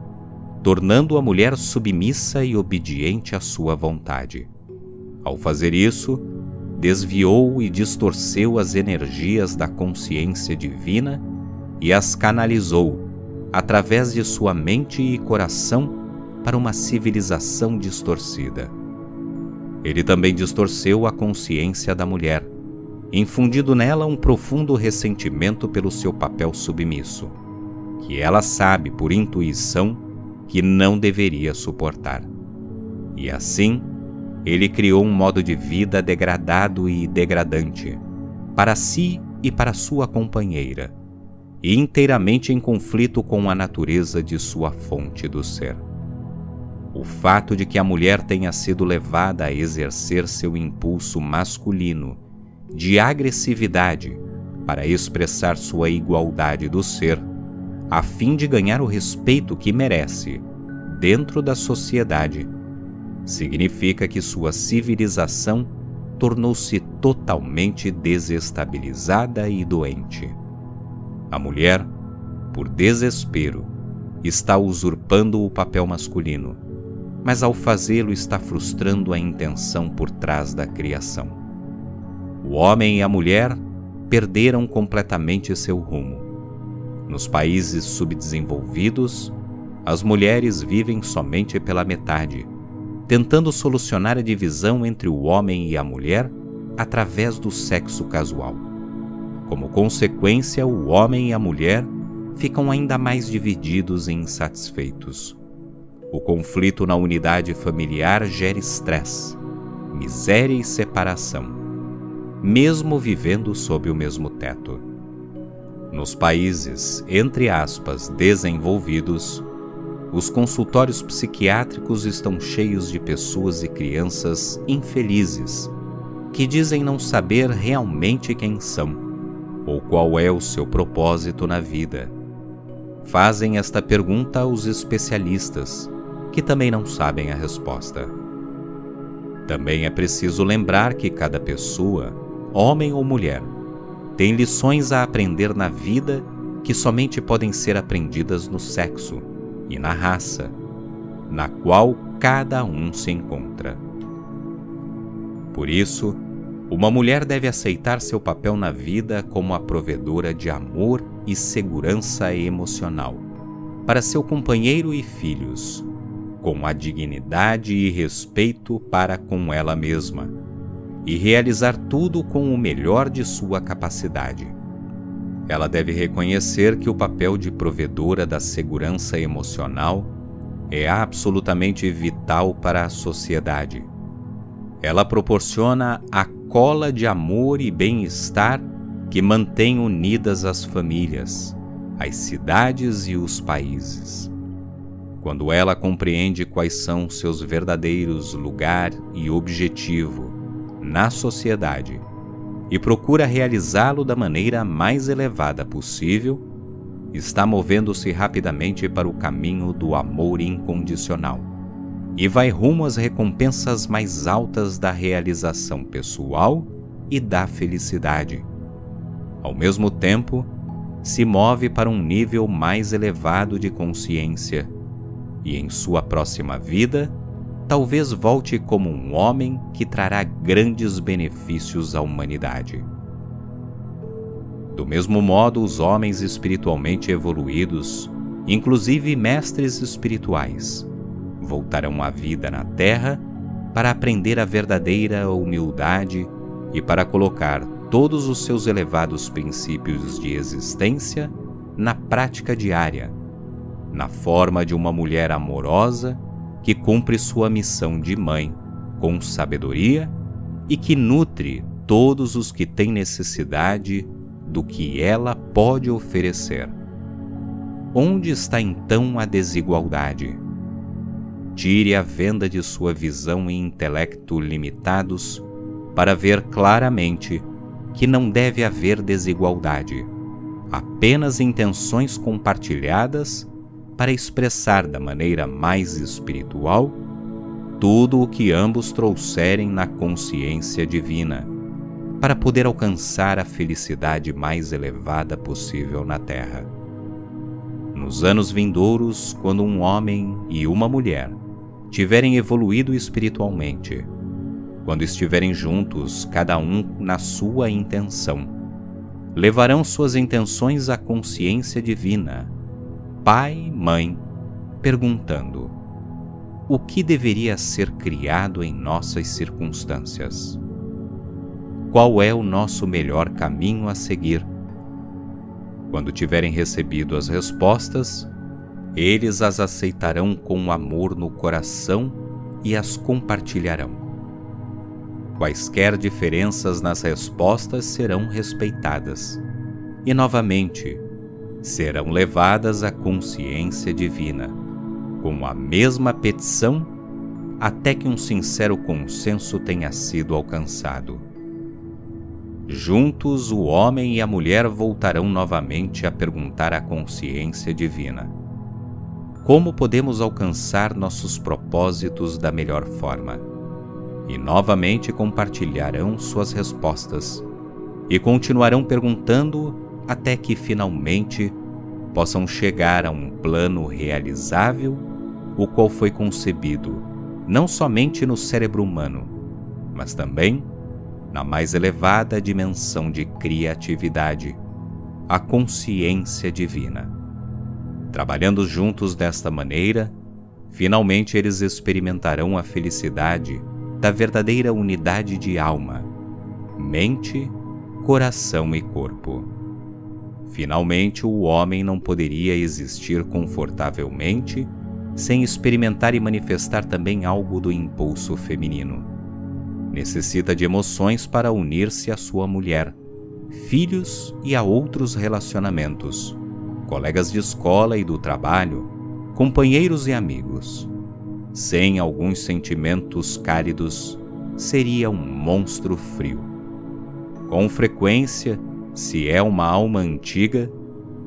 tornando a mulher submissa e obediente à sua vontade. Ao fazer isso, desviou e distorceu as energias da consciência divina e as canalizou, através de sua mente e coração, para uma civilização distorcida. Ele também distorceu a consciência da mulher, infundindo nela um profundo ressentimento pelo seu papel submisso, que ela sabe por intuição que não deveria suportar. E assim, ele criou um modo de vida degradado e degradante, para si e para sua companheira, e inteiramente em conflito com a natureza de sua fonte do ser. O fato de que a mulher tenha sido levada a exercer seu impulso masculino de agressividade para expressar sua igualdade do ser, a fim de ganhar o respeito que merece dentro da sociedade, significa que sua civilização tornou-se totalmente desestabilizada e doente. A mulher, por desespero, está usurpando o papel masculino, mas ao fazê-lo está frustrando a intenção por trás da criação. O homem e a mulher perderam completamente seu rumo. Nos países subdesenvolvidos, as mulheres vivem somente pela metade, tentando solucionar a divisão entre o homem e a mulher através do sexo casual. Como consequência, o homem e a mulher ficam ainda mais divididos e insatisfeitos. O conflito na unidade familiar gera estresse, miséria e separação, mesmo vivendo sob o mesmo teto. Nos países, entre aspas, desenvolvidos, os consultórios psiquiátricos estão cheios de pessoas e crianças infelizes que dizem não saber realmente quem são ou qual é o seu propósito na vida. Fazem esta pergunta aos especialistas, que também não sabem a resposta. Também é preciso lembrar que cada pessoa, homem ou mulher, tem lições a aprender na vida que somente podem ser aprendidas no sexo e na raça, na qual cada um se encontra. Por isso, uma mulher deve aceitar seu papel na vida como a provedora de amor e segurança emocional para seu companheiro e filhos, com a dignidade e respeito para com ela mesma, e realizar tudo com o melhor de sua capacidade. Ela deve reconhecer que o papel de provedora da segurança emocional é absolutamente vital para a sociedade. Ela proporciona a cola de amor e bem-estar que mantém unidas as famílias, as cidades e os países. Quando ela compreende quais são seus verdadeiros lugar e objetivo na sociedade e procura realizá-lo da maneira mais elevada possível, está movendo-se rapidamente para o caminho do amor incondicional e vai rumo às recompensas mais altas da realização pessoal e da felicidade. Ao mesmo tempo, se move para um nível mais elevado de consciência e, em sua próxima vida, talvez volte como um homem que trará grandes benefícios à humanidade. Do mesmo modo, os homens espiritualmente evoluídos, inclusive mestres espirituais, voltarão à vida na Terra para aprender a verdadeira humildade e para colocar todos os seus elevados princípios de existência na prática diária, na forma de uma mulher amorosa que cumpre sua missão de mãe com sabedoria e que nutre todos os que têm necessidade do que ela pode oferecer. Onde está então a desigualdade? Tire a venda de sua visão e intelecto limitados para ver claramente que não deve haver desigualdade, apenas intenções compartilhadas para expressar da maneira mais espiritual tudo o que ambos trouxerem na consciência divina, para poder alcançar a felicidade mais elevada possível na Terra. Nos anos vindouros, quando um homem e uma mulher tiverem evoluído espiritualmente, quando estiverem juntos, cada um na sua intenção, levarão suas intenções à consciência divina, pai, mãe, perguntando: o que deveria ser criado em nossas circunstâncias? Qual é o nosso melhor caminho a seguir? Quando tiverem recebido as respostas, eles as aceitarão com amor no coração e as compartilharão. Quaisquer diferenças nas respostas serão respeitadas e, novamente, serão levadas à consciência divina, com a mesma petição, até que um sincero consenso tenha sido alcançado. Juntos, o homem e a mulher voltarão novamente a perguntar à consciência divina: como podemos alcançar nossos propósitos da melhor forma? E novamente compartilharão suas respostas, e continuarão perguntando até que finalmente possam chegar a um plano realizável, o qual foi concebido não somente no cérebro humano, mas também na mais elevada dimensão de criatividade, a consciência divina. Trabalhando juntos desta maneira, finalmente eles experimentarão a felicidade da verdadeira unidade de alma, mente, coração e corpo. Finalmente, o homem não poderia existir confortavelmente sem experimentar e manifestar também algo do impulso feminino. Necessita de emoções para unir-se à sua mulher, filhos e a outros relacionamentos, colegas de escola e do trabalho, companheiros e amigos. Sem alguns sentimentos cálidos, seria um monstro frio. Com frequência, se é uma alma antiga,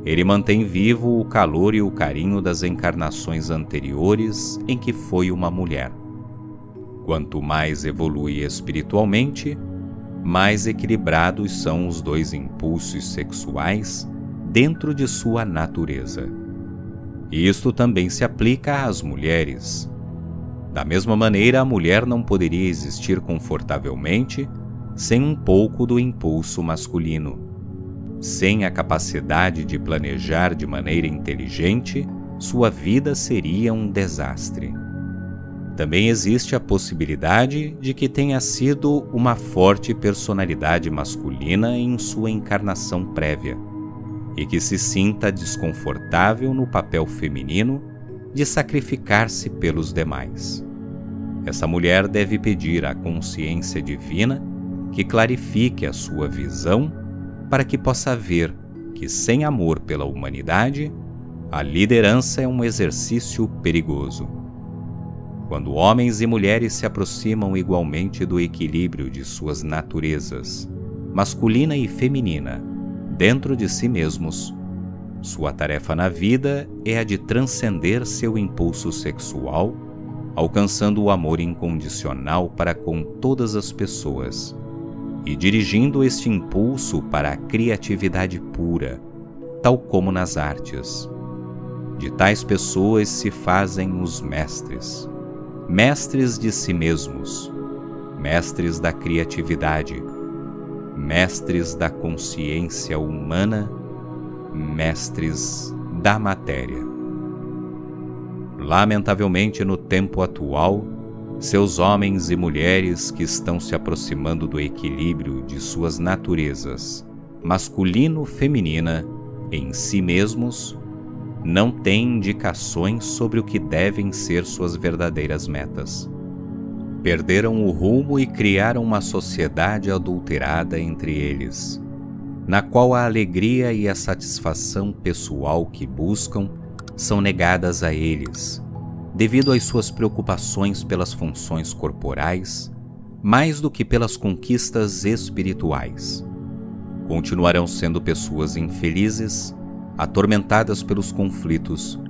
ele mantém vivo o calor e o carinho das encarnações anteriores em que foi uma mulher. Quanto mais evolui espiritualmente, mais equilibrados são os dois impulsos sexuais dentro de sua natureza. Isto também se aplica às mulheres. Da mesma maneira, a mulher não poderia existir confortavelmente sem um pouco do impulso masculino. Sem a capacidade de planejar de maneira inteligente, sua vida seria um desastre. Também existe a possibilidade de que tenha sido uma forte personalidade masculina em sua encarnação prévia, e que se sinta desconfortável no papel feminino de sacrificar-se pelos demais. Essa mulher deve pedir à consciência divina que clarifique a sua visão para que possa ver que, sem amor pela humanidade, a liderança é um exercício perigoso. Quando homens e mulheres se aproximam igualmente do equilíbrio de suas naturezas, masculina e feminina, dentro de si mesmos, sua tarefa na vida é a de transcender seu impulso sexual, alcançando o amor incondicional para com todas as pessoas e dirigindo este impulso para a criatividade pura, tal como nas artes. De tais pessoas se fazem os mestres, mestres de si mesmos, mestres da criatividade, mestres da consciência humana, mestres da matéria. Lamentavelmente, no tempo atual, seus homens e mulheres que estão se aproximando do equilíbrio de suas naturezas, masculino-feminina, em si mesmos, não têm indicações sobre o que devem ser suas verdadeiras metas. Perderam o rumo e criaram uma sociedade adulterada entre eles. na qual a alegria e a satisfação pessoal que buscam são negadas a eles, devido às suas preocupações pelas funções corporais, mais do que pelas conquistas espirituais. Continuarão sendo pessoas infelizes, atormentadas pelos conflitos,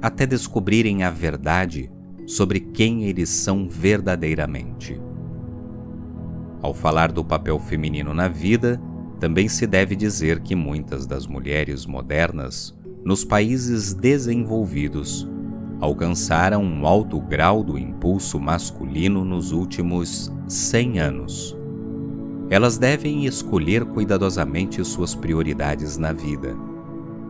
até descobrirem a verdade sobre quem eles são verdadeiramente. Ao falar do papel feminino na vida, também se deve dizer que muitas das mulheres modernas, nos países desenvolvidos, alcançaram um alto grau do impulso masculino nos últimos 100 anos. Elas devem escolher cuidadosamente suas prioridades na vida.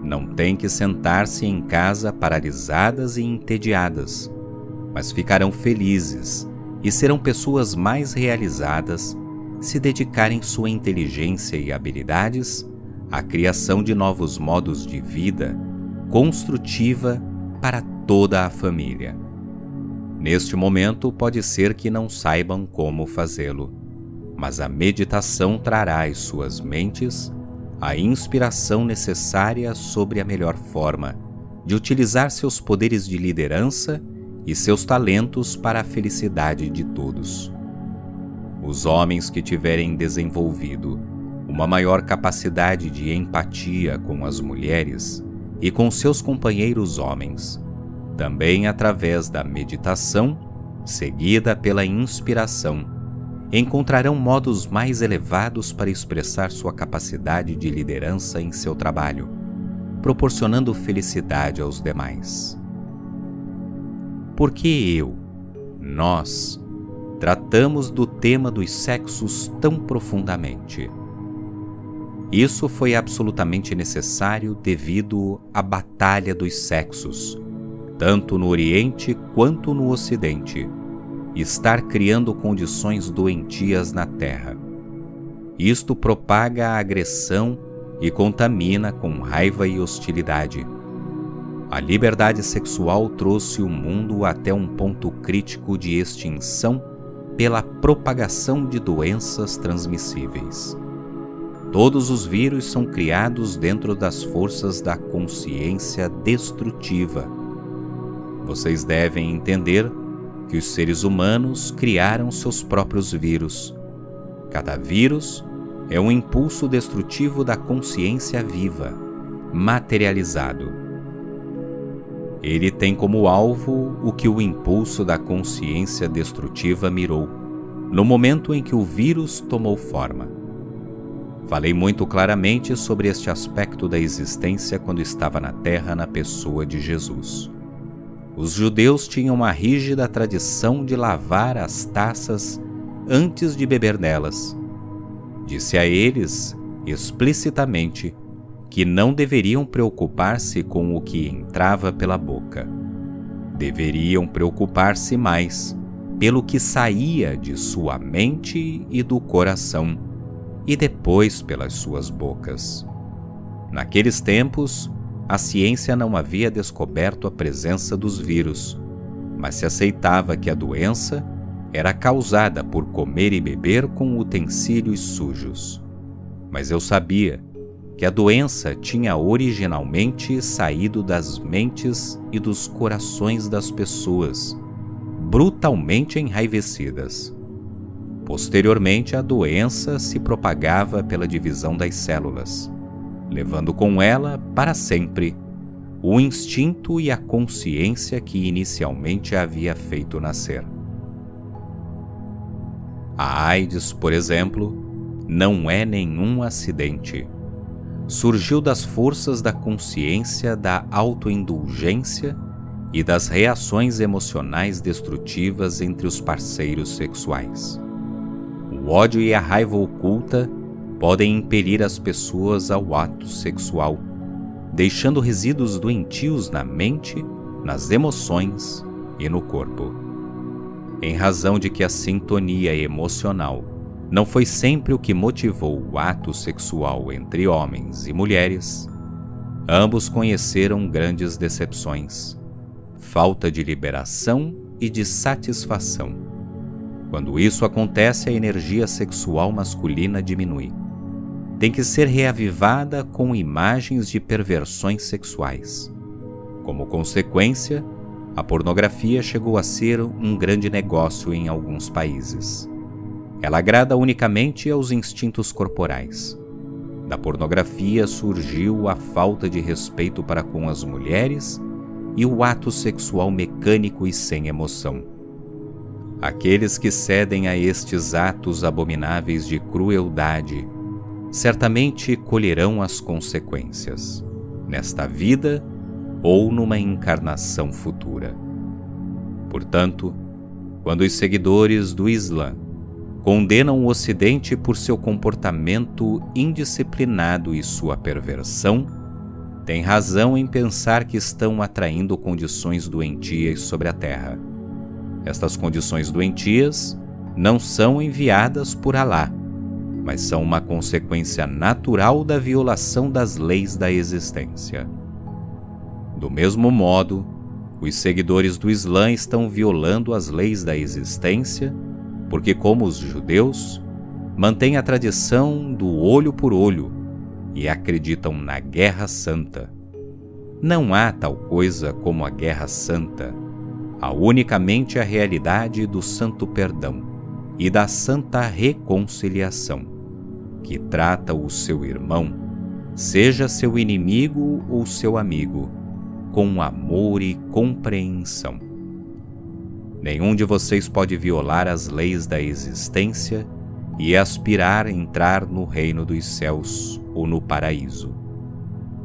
Não têm que sentar-se em casa paralisadas e entediadas, mas ficarão felizes e serão pessoas mais realizadas se dedicarem sua inteligência e habilidades à criação de novos modos de vida construtiva para toda a família. Neste momento, pode ser que não saibam como fazê-lo, mas a meditação trará às suas mentes a inspiração necessária sobre a melhor forma de utilizar seus poderes de liderança e seus talentos para a felicidade de todos. Os homens que tiverem desenvolvido uma maior capacidade de empatia com as mulheres e com seus companheiros homens, também através da meditação, seguida pela inspiração, encontrarão modos mais elevados para expressar sua capacidade de liderança em seu trabalho, proporcionando felicidade aos demais. Por que nós, tratamos do tema dos sexos tão profundamente? Isso foi absolutamente necessário devido à batalha dos sexos, tanto no Oriente quanto no Ocidente, estar criando condições doentias na Terra. Isto propaga a agressão e contamina com raiva e hostilidade. A liberdade sexual trouxe o mundo até um ponto crítico de extinção pela propagação de doenças transmissíveis. Todos os vírus são criados dentro das forças da consciência destrutiva. Vocês devem entender que os seres humanos criaram seus próprios vírus. Cada vírus é um impulso destrutivo da consciência viva, materializado. Ele tem como alvo o que o impulso da consciência destrutiva mirou, no momento em que o vírus tomou forma. Falei muito claramente sobre este aspecto da existência quando estava na Terra na pessoa de Jesus. Os judeus tinham uma rígida tradição de lavar as taças antes de beber nelas. Disse a eles, explicitamente, que não deveriam preocupar-se com o que entrava pela boca. Deveriam preocupar-se mais pelo que saía de sua mente e do coração, e depois pelas suas bocas. Naqueles tempos, a ciência não havia descoberto a presença dos vírus, mas se aceitava que a doença era causada por comer e beber com utensílios sujos. Mas eu sabia que a doença tinha originalmente saído das mentes e dos corações das pessoas, brutalmente enraivecidas. Posteriormente, a doença se propagava pela divisão das células, levando com ela, para sempre, o instinto e a consciência que inicialmente a havia feito nascer. A AIDS, por exemplo, não é nenhum acidente. Surgiu das forças da consciência da autoindulgência e das reações emocionais destrutivas entre os parceiros sexuais. O ódio e a raiva oculta podem impelir as pessoas ao ato sexual, deixando resíduos doentios na mente, nas emoções e no corpo. Em razão de que a sintonia emocional não foi sempre o que motivou o ato sexual entre homens e mulheres, ambos conheceram grandes decepções, falta de liberação e de satisfação. Quando isso acontece, a energia sexual masculina diminui. tem que ser reavivada com imagens de perversões sexuais. Como consequência, a pornografia chegou a ser um grande negócio em alguns países. Ela agrada unicamente aos instintos corporais. Da pornografia surgiu a falta de respeito para com as mulheres e o ato sexual mecânico e sem emoção. Aqueles que cedem a estes atos abomináveis de crueldade certamente colherão as consequências, nesta vida ou numa encarnação futura. Portanto, quando os seguidores do Islã condenam o Ocidente por seu comportamento indisciplinado e sua perversão, têm razão em pensar que estão atraindo condições doentias sobre a Terra. Estas condições doentias não são enviadas por Alá, mas são uma consequência natural da violação das leis da existência. Do mesmo modo, os seguidores do Islã estão violando as leis da existência porque, como os judeus, mantêm a tradição do olho por olho e acreditam na Guerra Santa. Não há tal coisa como a Guerra Santa. Há unicamente a realidade do Santo Perdão e da Santa Reconciliação, que trata o seu irmão, seja seu inimigo ou seu amigo, com amor e compreensão. Nenhum de vocês pode violar as leis da existência e aspirar a entrar no reino dos céus ou no paraíso.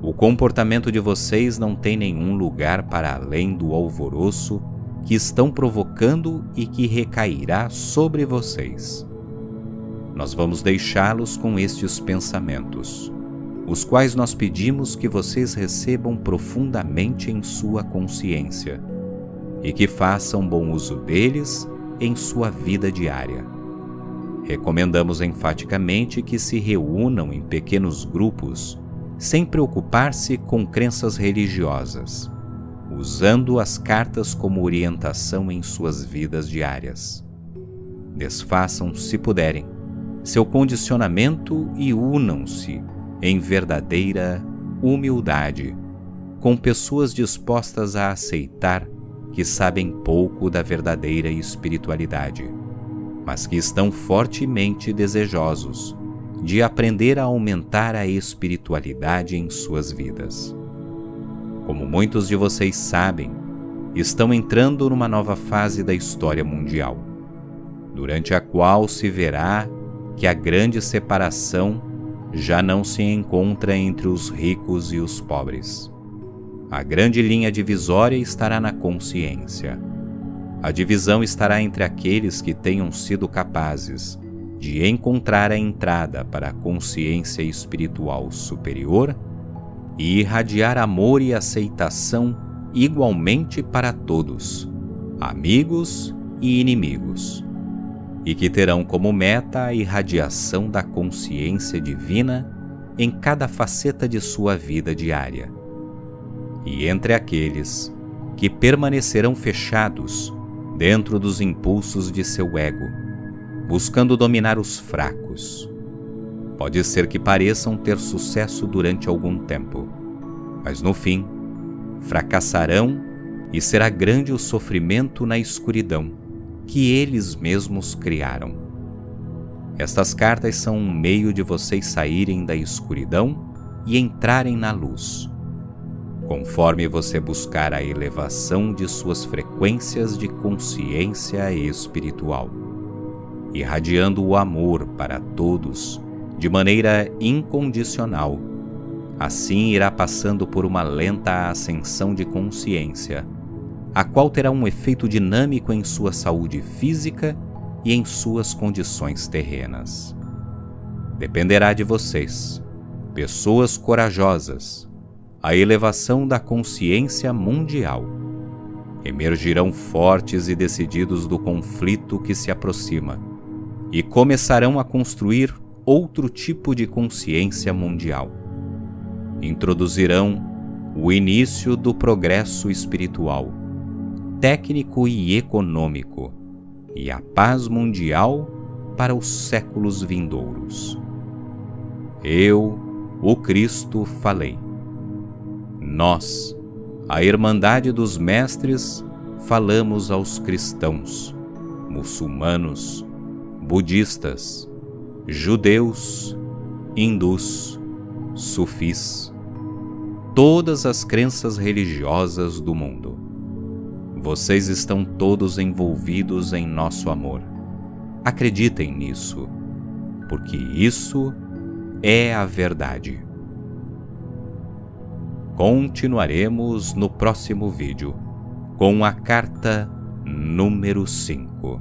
O comportamento de vocês não tem nenhum lugar para além do alvoroço que estão provocando e que recairá sobre vocês. Nós vamos deixá-los com estes pensamentos, os quais nós pedimos que vocês recebam profundamente em sua consciência e que façam bom uso deles em sua vida diária. Recomendamos enfaticamente que se reúnam em pequenos grupos, sem preocupar-se com crenças religiosas, usando as cartas como orientação em suas vidas diárias. Desfaçam, se puderem, seu condicionamento e unam-se em verdadeira humildade com pessoas dispostas a aceitar que sabem pouco da verdadeira espiritualidade, mas que estão fortemente desejosos de aprender a aumentar a espiritualidade em suas vidas. Como muitos de vocês sabem, estão entrando numa nova fase da história mundial, durante a qual se verá que a grande separação já não se encontra entre os ricos e os pobres. A grande linha divisória estará na consciência. A divisão estará entre aqueles que tenham sido capazes de encontrar a entrada para a consciência espiritual superior e irradiar amor e aceitação igualmente para todos, amigos e inimigos, e que terão como meta a irradiação da consciência divina em cada faceta de sua vida diária. E entre aqueles que permanecerão fechados dentro dos impulsos de seu ego, buscando dominar os fracos, pode ser que pareçam ter sucesso durante algum tempo, mas no fim fracassarão e será grande o sofrimento na escuridão que eles mesmos criaram. Estas cartas são um meio de vocês saírem da escuridão e entrarem na luz, conforme você buscar a elevação de suas frequências de consciência espiritual, irradiando o amor para todos de maneira incondicional. Assim irá passando por uma lenta ascensão de consciência, a qual terá um efeito dinâmico em sua saúde física e em suas condições terrenas. Dependerá de vocês, pessoas corajosas, a elevação da consciência mundial. Emergirão fortes e decididos do conflito que se aproxima e começarão a construir outro tipo de consciência mundial. Introduzirão o início do progresso espiritual, técnico e econômico, e a paz mundial para os séculos vindouros. Eu, o Cristo, falei. Nós, a Irmandade dos Mestres, falamos aos cristãos, muçulmanos, budistas, judeus, hindus, sufis, todas as crenças religiosas do mundo. Vocês estão todos envolvidos em nosso amor. Acreditem nisso, porque isso é a verdade. Continuaremos no próximo vídeo com a carta número 5.